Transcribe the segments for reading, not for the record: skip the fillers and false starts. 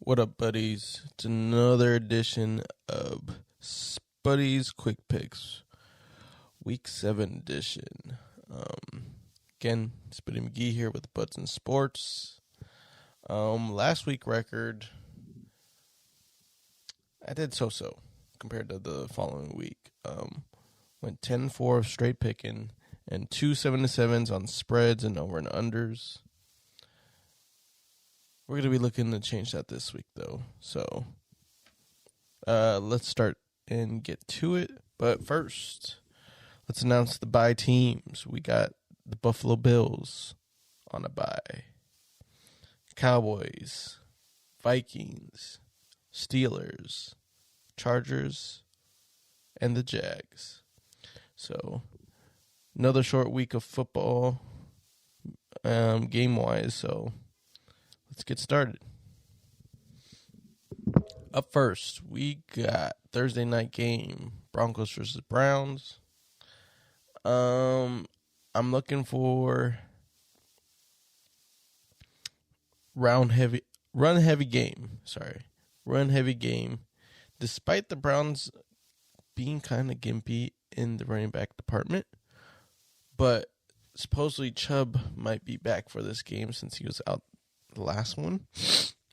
What up, buddies? It's another edition of Spuddy's Quick Picks, Week 7 edition. Again, Spuddy McGee here with Buds and Sports. Last week record, I did so-so compared to the following week. Went 10-4 of straight picking and 2 7-7s on spreads and over and unders. We're going to be looking to change that this week, though. So, let's start and get to it. But first, let's announce the bye teams. We got the Buffalo Bills on a bye. Cowboys, Vikings, Steelers, Chargers, and the Jags. So, another short week of football game-wise, so let's get started. Up first, we got Thursday night game, Broncos versus Browns. I'm looking for run heavy game. Despite the Browns being kind of gimpy in the running back department, but supposedly Chubb might be back for this game since he was out the last one,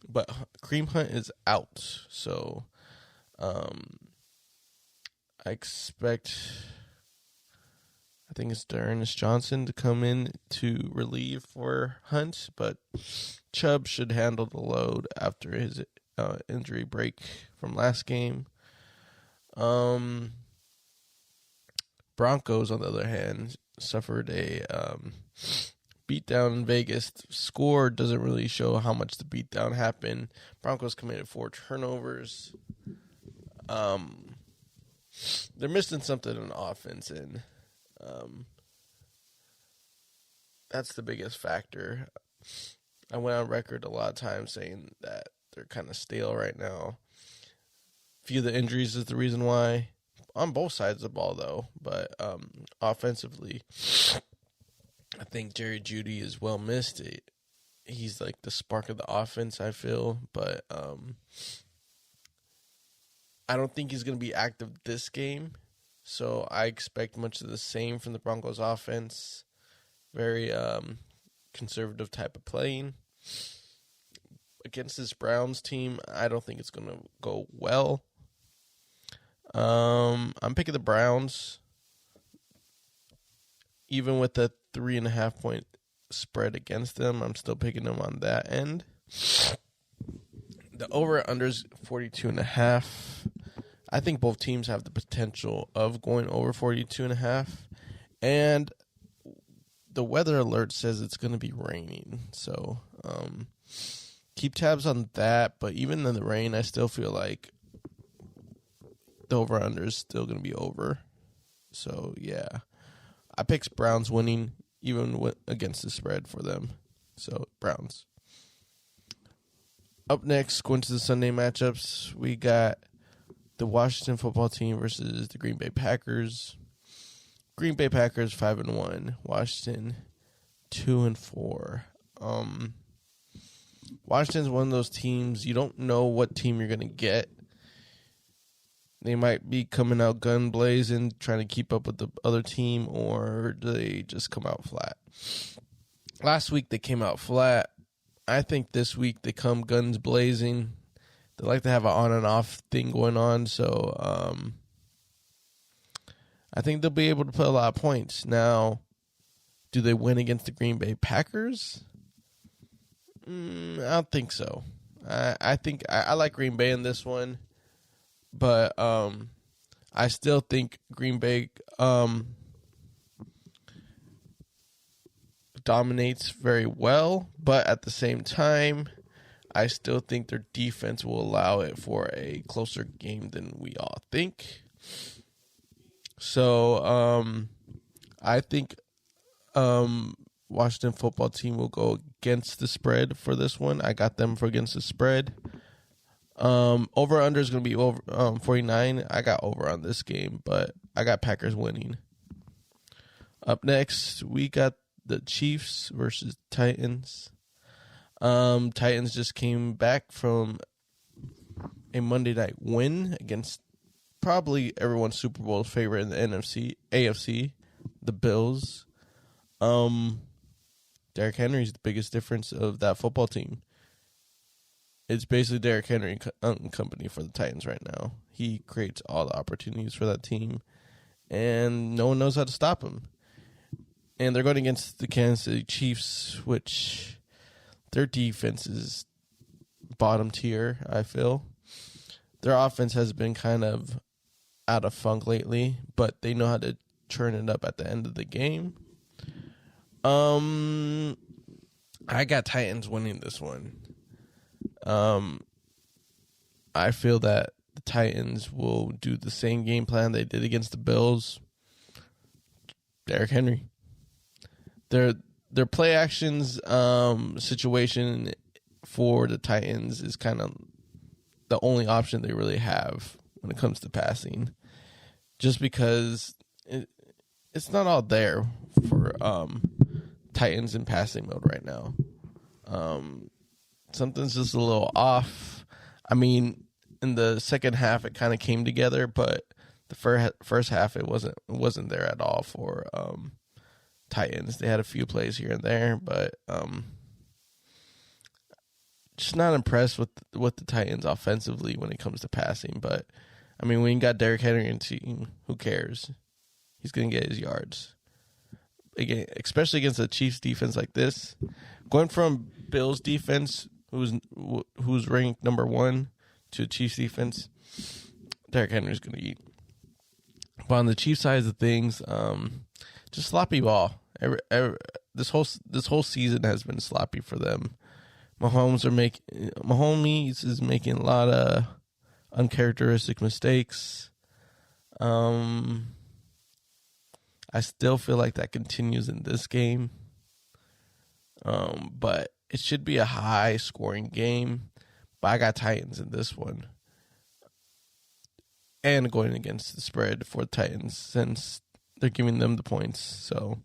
but Kareem Hunt is out, so I think it's D'Ernest Johnson to come in to relieve for Hunt, but Chubb should handle the load after his injury break from last game. Broncos, on the other hand, suffered a beatdown in Vegas. Score doesn't really show how much the beatdown happened. Broncos committed 4 turnovers. They're missing something on offense, and that's the biggest factor. I went on record a lot of times saying that they're kind of stale right now. A few of the injuries is the reason why, on both sides of the ball, though. But offensively, I think Jerry Jeudy is well missed. He's like the spark of the offense, I feel. But I don't think he's going to be active this game. So I expect much of the same from the Broncos offense. Very conservative type of playing. Against this Browns team, I don't think it's going to go well. I'm picking the Browns. Even with the 3.5 point spread against them, I'm still picking them on that end. The over-under's 42.5. I think both teams have the potential of going over 42.5. And the weather alert says it's going to be raining. So keep tabs on that. But even in the rain, I still feel like the over-under is still going to be over. So, yeah. I picked Browns winning, even against the spread for them. So, Browns. Up next, going to the Sunday matchups, we got the Washington football team versus the Green Bay Packers. Green Bay Packers 5-1. Washington 2-4. Washington's one of those teams, you don't know what team you're going to get. They might be coming out gun blazing, trying to keep up with the other team, or they just come out flat. Last week they came out flat. I think this week they come guns blazing. They like to have an on and off thing going on, so I think they'll be able to put a lot of points. Now, do they win against the Green Bay Packers? I don't think so. I think I like Green Bay in this one. But I still think Green Bay dominates very well. But at the same time, I still think their defense will allow it for a closer game than we all think. So I think Washington football team will go against the spread for this one. I got them for against the spread. Over under is going to be over 49. I got over on this game, but I got Packers winning. Up next, we got the Chiefs versus Titans. Titans just came back from a Monday night win against probably everyone's Super Bowl favorite in the AFC, the Bills. Derrick Henry's the biggest difference of that football team. It's basically Derrick Henry and company for the Titans right now. He creates all the opportunities for that team, and no one knows how to stop him. And they're going against the Kansas City Chiefs, which their defense is bottom tier, I feel. Their offense has been kind of out of funk lately, but they know how to turn it up at the end of the game. I got Titans winning this one. I feel that the Titans will do the same game plan they did against the Bills. Derrick Henry. Their play actions situation for the Titans is kind of the only option they really have when it comes to passing. Just because it's not all there for Titans in passing mode right now. Something's just a little off. I mean, in the second half, it kind of came together, but the first half, it wasn't there at all for Titans. They had a few plays here and there, but just not impressed with the Titans offensively when it comes to passing. But I mean, when you got Derrick Henry in team, who cares? He's gonna get his yards. Again, especially against a Chiefs defense like this, going from Bills defense, who's ranked number 1, to Chiefs defense, Derrick Henry's gonna eat. But on the Chiefs side of things, just sloppy ball. This whole season has been sloppy for them. Mahomes is making a lot of uncharacteristic mistakes. I still feel like that continues in this game. But it should be a high scoring game. But I got Titans in this one. And going against the spread for the Titans since they're giving them the points. So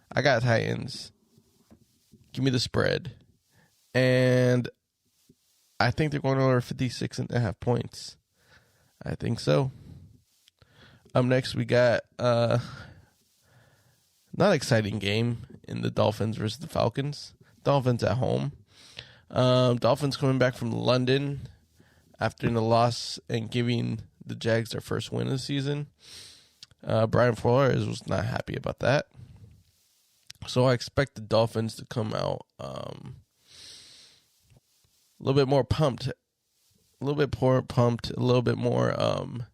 I got Titans. Give me the spread. And I think they're going over 56.5 points. I think so. Up next, we got not exciting game in the Dolphins versus the Falcons. Dolphins at home. Dolphins coming back from London after the loss and giving the Jags their first win of the season. Brian Flores was not happy about that. So I expect the Dolphins to come out a little bit more pumped, a little bit more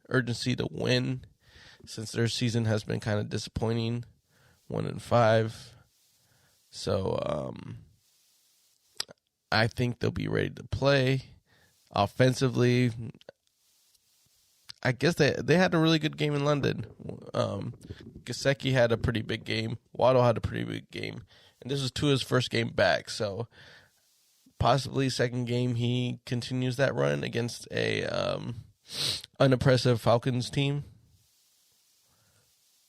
urgency to win, since their season has been kind of disappointing, 1-5. So I think they'll be ready to play offensively. I guess they had a really good game in London. Gesicki had a pretty big game. Waddle had a pretty big game. And this was Tua's first game back. So possibly second game he continues that run against a unimpressive Falcons team.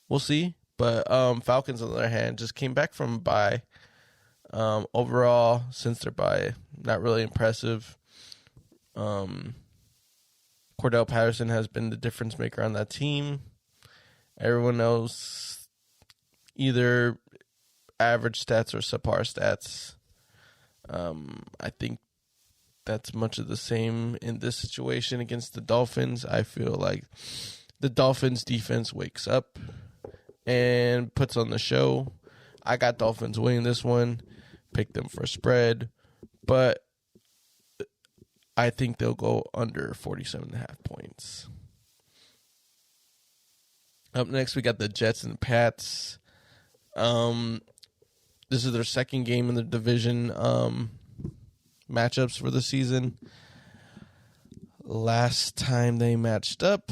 We'll see. But Falcons, on the other hand, just came back from bye. Overall, since they're bye, not really impressive. Cordell Patterson has been the difference maker on that team. Everyone else, either average stats or subpar stats. I think that's much of the same in this situation against the Dolphins. I feel like the Dolphins defense wakes up and puts on the show. I got Dolphins winning this one. Pick them for a spread. But I think they'll go under 47.5 points. Up next, we got the Jets and the Pats. This is their second game in the division matchups for the season. Last time they matched up,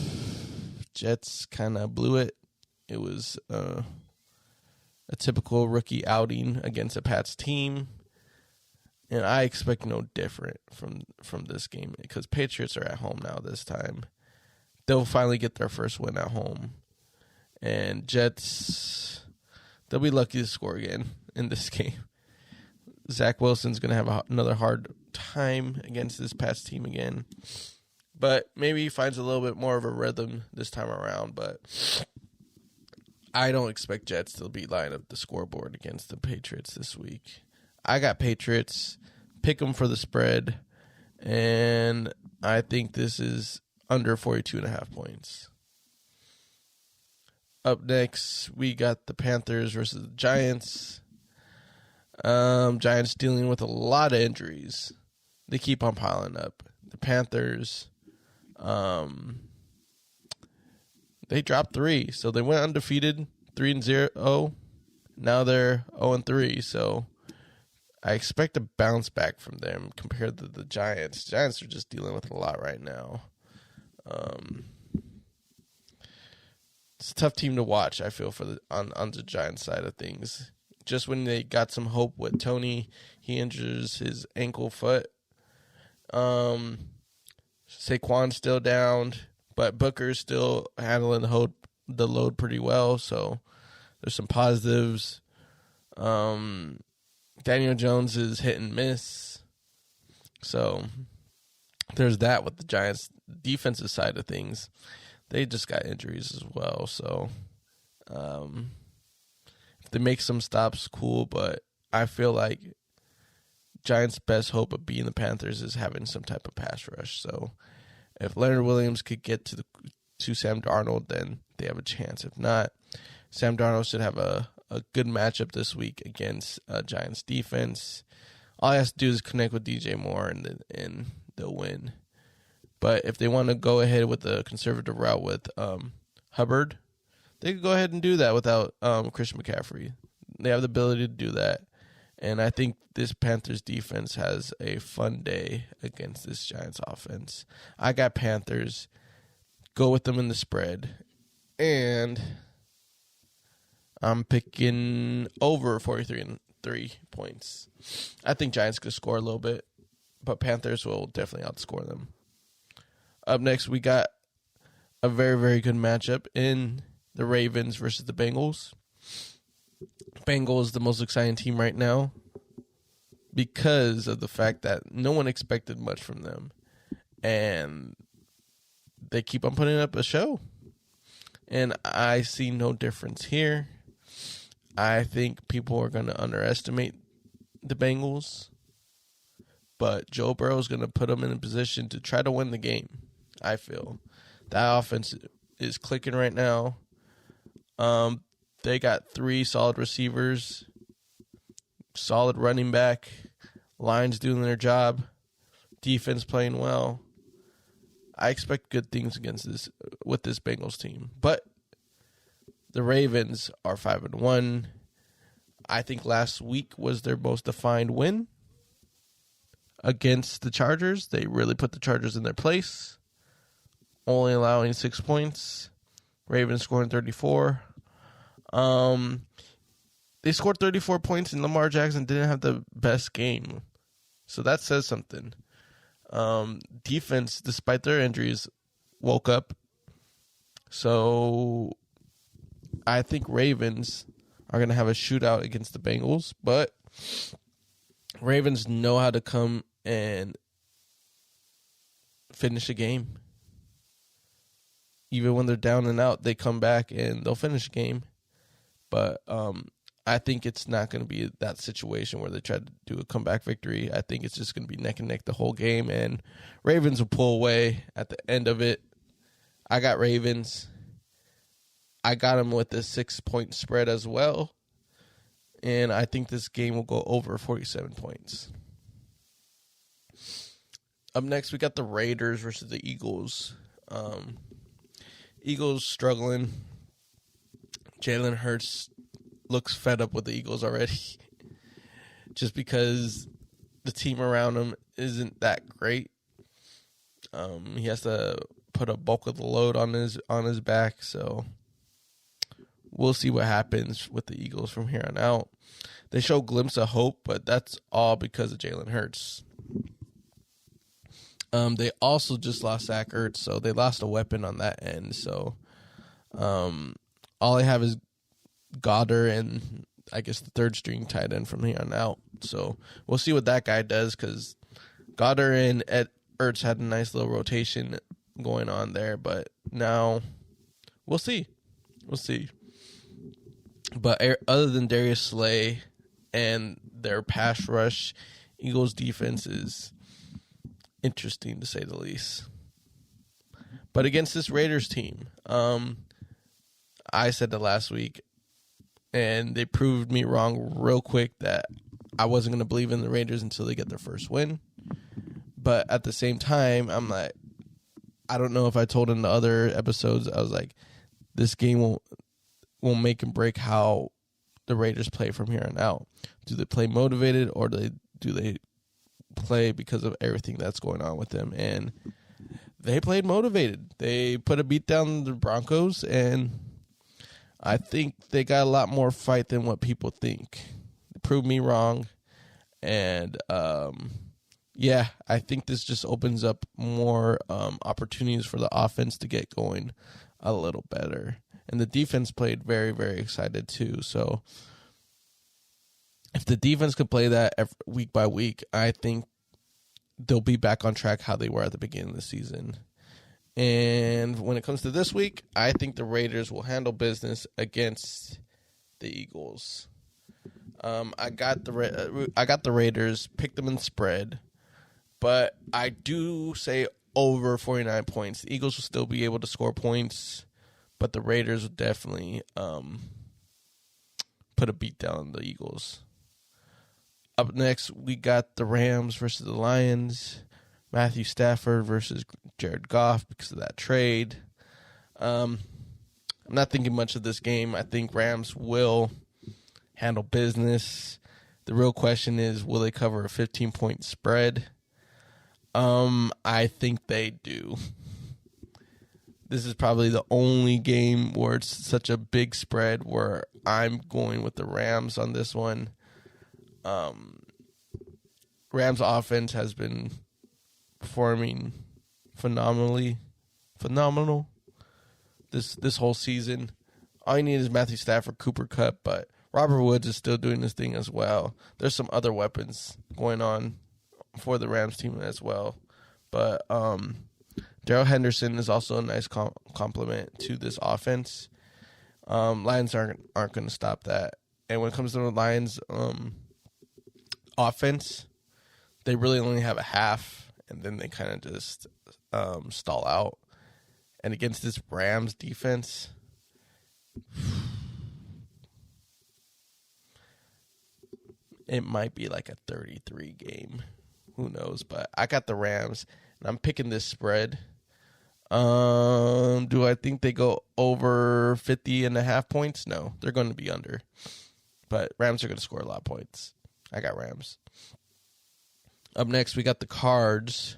Jets kind of blew it. It was a typical rookie outing against a Pats team. And I expect no different from this game because Patriots are at home now this time. They'll finally get their first win at home. And Jets, they'll be lucky to score again in this game. Zach Wilson's going to have another hard time against this Pats team again. But maybe he finds a little bit more of a rhythm this time around. But I don't expect Jets to be lining up the scoreboard against the Patriots this week. I got Patriots. Pick them for the spread. And I think this is under 42.5 points. Up next, we got the Panthers versus the Giants. Giants dealing with a lot of injuries. They keep on piling up. The Panthers, they dropped 3, so they went undefeated, 3-0. Now they're 0-3, so I expect a bounce back from them compared to the Giants. Giants are just dealing with a lot right now. It's a tough team to watch, I feel, for on the Giants side of things. Just when they got some hope with Tony, he injures his ankle foot. Saquon's still down, but Booker's still handling the load pretty well, so there's some positives. Daniel Jones is hit and miss. So there's that with the Giants' defensive side of things. They just got injuries as well. So if they make some stops, cool. But I feel like Giants' best hope of beating the Panthers is having some type of pass rush. So if Leonard Williams could get to Sam Darnold, then they have a chance. If not, Sam Darnold should have a good matchup this week against Giants defense. All he has to do is connect with DJ Moore, and they'll win. But if they want to go ahead with the conservative route with Hubbard, they could go ahead and do that without Christian McCaffrey. They have the ability to do that. And I think this Panthers defense has a fun day against this Giants offense. I got Panthers. Go with them in the spread. And I'm picking over 43.3 points. I think Giants could score a little bit, but Panthers will definitely outscore them. Up next, we got a very, very good matchup in the Ravens versus the Bengals. Bengals, the most exciting team right now because of the fact that no one expected much from them. And they keep on putting up a show. And I see no difference here. I think people are going to underestimate the Bengals. But Joe Burrow is going to put them in a position to try to win the game, I feel. That offense is clicking right now. They got 3 solid receivers, solid running back, lines doing their job, defense playing well. I expect good things with this Bengals team. But the Ravens are 5-1. I think last week was their most defined win against the Chargers. They really put the Chargers in their place, only allowing 6 points. Ravens scoring 34. They scored 34 points, and Lamar Jackson didn't have the best game. So that says something. Defense, despite their injuries, woke up. So I think Ravens are going to have a shootout against the Bengals, but Ravens know how to come and finish a game. Even when they're down and out, they come back and they'll finish a game. But I think it's not going to be that situation where they try to do a comeback victory. I think it's just going to be neck and neck the whole game, and Ravens will pull away at the end of it. I got Ravens. I got them with a 6-point spread as well, and I think this game will go over 47 points. Up next, we got the Raiders versus the Eagles. Eagles struggling. Jalen Hurts looks fed up with the Eagles already just because the team around him isn't that great. He has to put a bulk of the load on his back, so we'll see what happens with the Eagles from here on out. They show a glimpse of hope, but that's all because of Jalen Hurts. They also just lost Zach Ertz, so they lost a weapon on that end. So all I have is Goddard and I guess the third string tight end from here on out. So we'll see what that guy does because Goddard and Ertz had a nice little rotation going on there. But now we'll see. We'll see. But other than Darius Slay and their pass rush, Eagles defense is interesting to say the least. But against this Raiders team, I said that last week, and they proved me wrong real quick that I wasn't going to believe in the Raiders until they get their first win. But at the same time, I'm like, I don't know if I told in the other episodes, I was like, this game will make and break how the Raiders play from here on out. Do they play motivated, or do they play because of everything that's going on with them? And they played motivated. They put a beat down the Broncos, and I think they got a lot more fight than what people think. They proved me wrong, and yeah, I think this just opens up more opportunities for the offense to get going a little better. And the defense played very, very excited too. So if the defense could play that week by week, I think they'll be back on track how they were at the beginning of the season. And when it comes to this week, I think the Raiders will handle business against the Eagles. I got the Raiders, picked them in spread, but I do say over 49 points. The Eagles will still be able to score points, but the Raiders will definitely put a beat down on the Eagles. Up next, we got the Rams versus the Lions. Matthew Stafford versus Jared Goff because of that trade. I'm not thinking much of this game. I think Rams will handle business. The real question is, will they cover a 15-point spread? I think they do. This is probably the only game where it's such a big spread where I'm going with the Rams on this one. Rams offense has been performing phenomenal this whole season. All you need is Matthew Stafford, Cooper Kupp, but Robert Woods is still doing his thing as well. There's some other weapons going on for the Rams team as well. But Darrell Henderson is also a nice complement to this offense. Lions aren't going to stop that. And when it comes to the Lions offense, they really only have a half, and then they kind of just stall out. And against this Rams defense, it might be like a 33 game. Who knows? But I got the Rams, and I'm picking this spread. Do I think they go over 50.5 points? No, they're going to be under. But Rams are going to score a lot of points. I got Rams. Up next, we got the Cards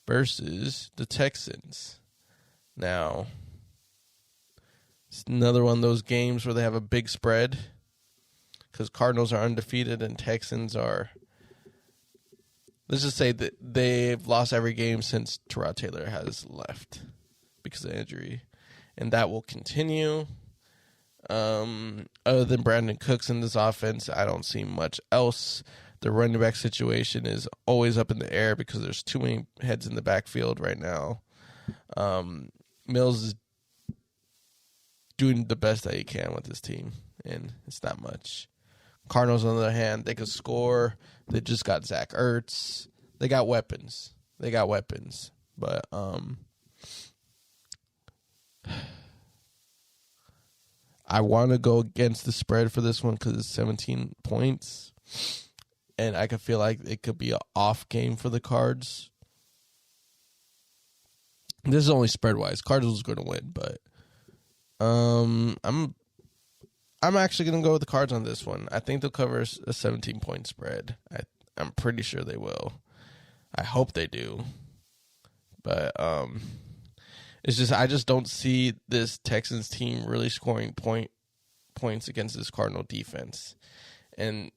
versus the Texans. Now, it's another one of those games where they have a big spread because Cardinals are undefeated and Texans are, let's just say that they've lost every game since Tyrod Taylor has left because of injury. And that will continue. Other than Brandon Cooks in this offense, I don't see much else. The running back situation is always up in the air because there's too many heads in the backfield right now. Mills is doing the best that he can with his team, and it's not much. Cardinals, on the other hand, they could score. They just got Zach Ertz. They got weapons. But I want to go against the spread for this one because it's 17 points. And I could feel like it could be an off game for the Cards. This is only spread-wise. Cardinals is going to win, but I'm actually going to go with the Cards on this one. I think they'll cover a 17-point spread. I'm pretty sure they will. I hope they do. But it's just I just don't see this Texans team really scoring points against this Cardinal defense. And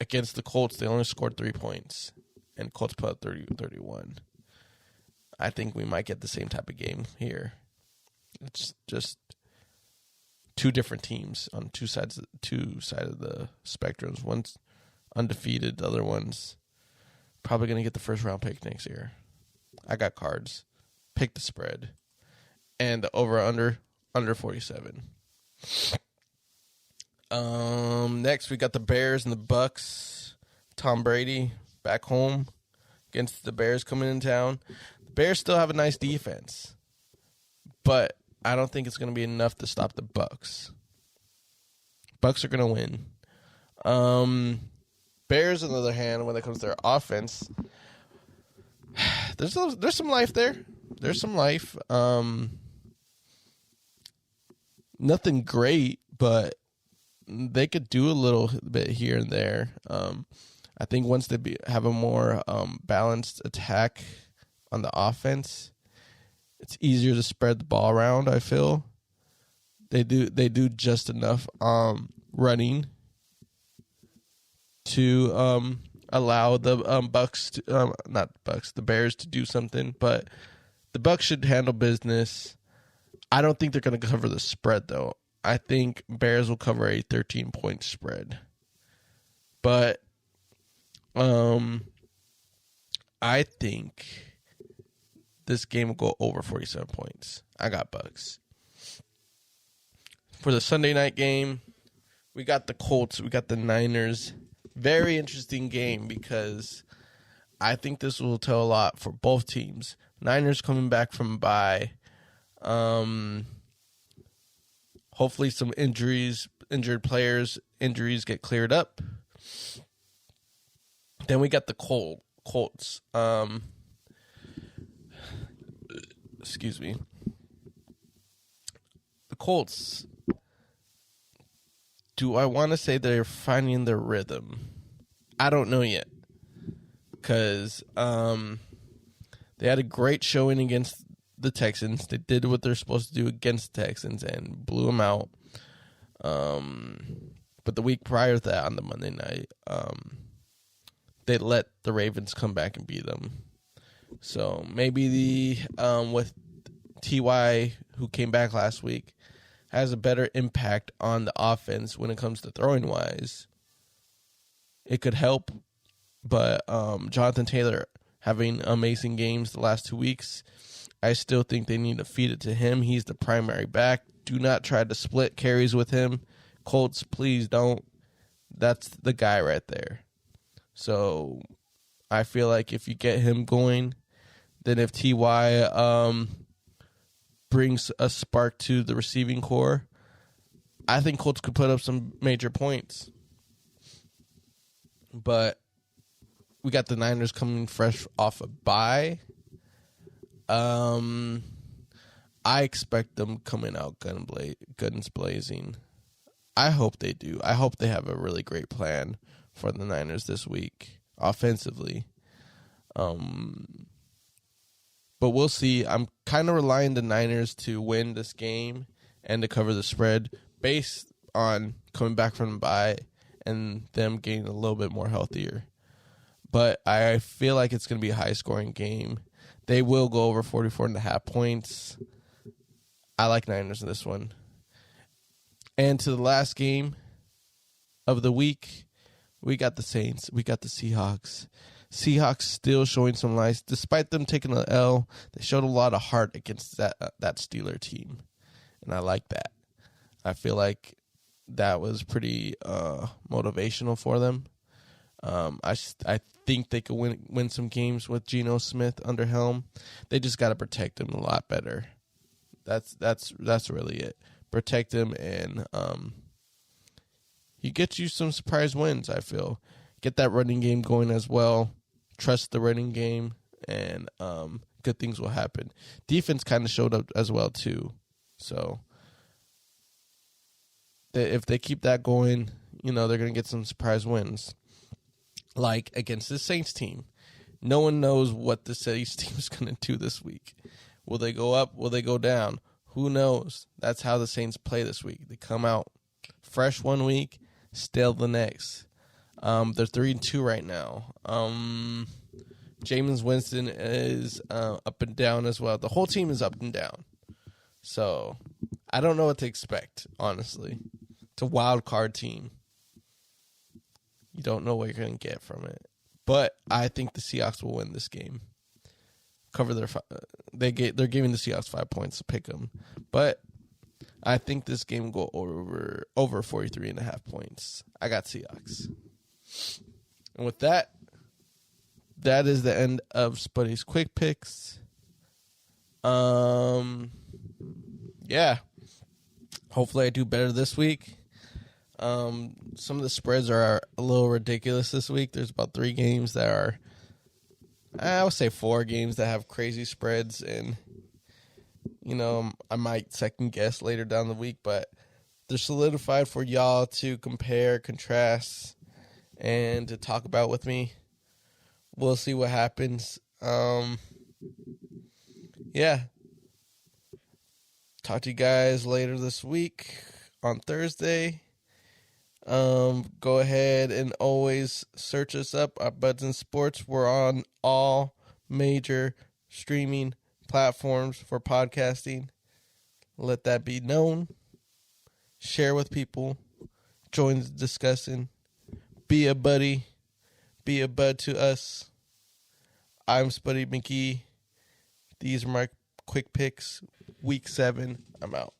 against the Colts, they only scored 3 points, and Colts put up 30-31. I think we might get the same type of game here. It's just two different teams on two sides of the spectrums. One's undefeated, the other one's probably going to get the first round pick next year. I got Cards. Pick the spread. And the over-under 47. Next, we got the Bears and the Bucks. Tom Brady back home against the Bears coming in town. The Bears still have a nice defense, but I don't think it's going to be enough to stop the Bucks. Bucks are going to win. Bears, on the other hand, when it comes to their offense, there's some life there. There's some life. Nothing great, but they could do a little bit here and there. I think once they have a more balanced attack on the offense, it's easier to spread the ball around. I feel they do just enough running to allow the the Bears to do something, but the Bucks should handle business. I don't think they're going to cover the spread, though. I think Bears will cover a 13-point spread. But I think this game will go over 47 points. I got Bucks. For the Sunday night game, we got the Colts. We got the Niners. Very interesting game because I think this will tell a lot for both teams. Niners coming back from bye. Hopefully some injured players' injuries get cleared up. Then we got the Colts. Excuse me. The Colts. Do I want to say they're finding their rhythm? I don't know yet. Because they had a great showing against the Texans. They did what they're supposed to do against the Texans and blew them out. But the week prior to that, on the Monday night, they let the Ravens come back and beat them. So maybe with T.Y., who came back last week, has a better impact on the offense when it comes to throwing wise. It could help, but Jonathan Taylor having amazing games the last 2 weeks, I still think they need to feed it to him. He's the primary back. Do not try to split carries with him. Colts, please don't. That's the guy right there. So I feel like if you get him going, then if T.Y. brings a spark to the receiving core, I think Colts could put up some major points. But we got the Niners coming fresh off a bye. I expect them coming out guns blazing. I hope they do. I hope they have a really great plan for the Niners this week offensively. But we'll see. I'm kind of relying the Niners to win this game and to cover the spread based on coming back from the bye and them getting a little bit more healthier. But I feel like it's going to be a high-scoring game. They will go over 44.5 points. I like Niners in this one. And to the last game of the week, we got the Saints. We got the Seahawks. Seahawks still showing some life. Despite them taking an L, they showed a lot of heart against that Steeler team. And I like that. I feel like that was pretty motivational for them. I think they could win some games with Geno Smith under helm. They just got to protect him a lot better. That's really it. Protect him, and he gets you some surprise wins, I feel. Get that running game going as well. Trust the running game, and good things will happen. Defense kind of showed up as well, too. So if they keep that going, they're going to get some surprise wins. Like against the Saints team. No one knows what the Saints team is going to do this week. Will they go up? Will they go down? Who knows? That's how the Saints play this week. They come out fresh one week, stale the next. They're 3-2 right now. Jameis Winston is up and down as well. The whole team is up and down. So I don't know what to expect, honestly. It's a wild card team. You don't know what you're going to get from it. But I think the Seahawks will win this game. cover their. They're giving the Seahawks 5 points to pick them, but I think this game will go over 43.5 points. I got Seahawks, and with that is the end of Spuddy's quick picks. Yeah. Hopefully I do better this week. Some of the spreads are a little ridiculous this week. There's about 3 games that are, I would say 4 games that have crazy spreads, and I might second guess later down the week, but they're solidified for y'all to compare, contrast, and to talk about with me. We'll see what happens. Yeah. Talk to you guys later this week on Thursday. Go ahead and always search us up at Buds and Sports. We're on all major streaming platforms for podcasting. Let that be known. Share with people. Join the discussion. Be a buddy. Be a bud to us. I'm Spuddy McGee. These are my quick picks. Week 7. I'm out.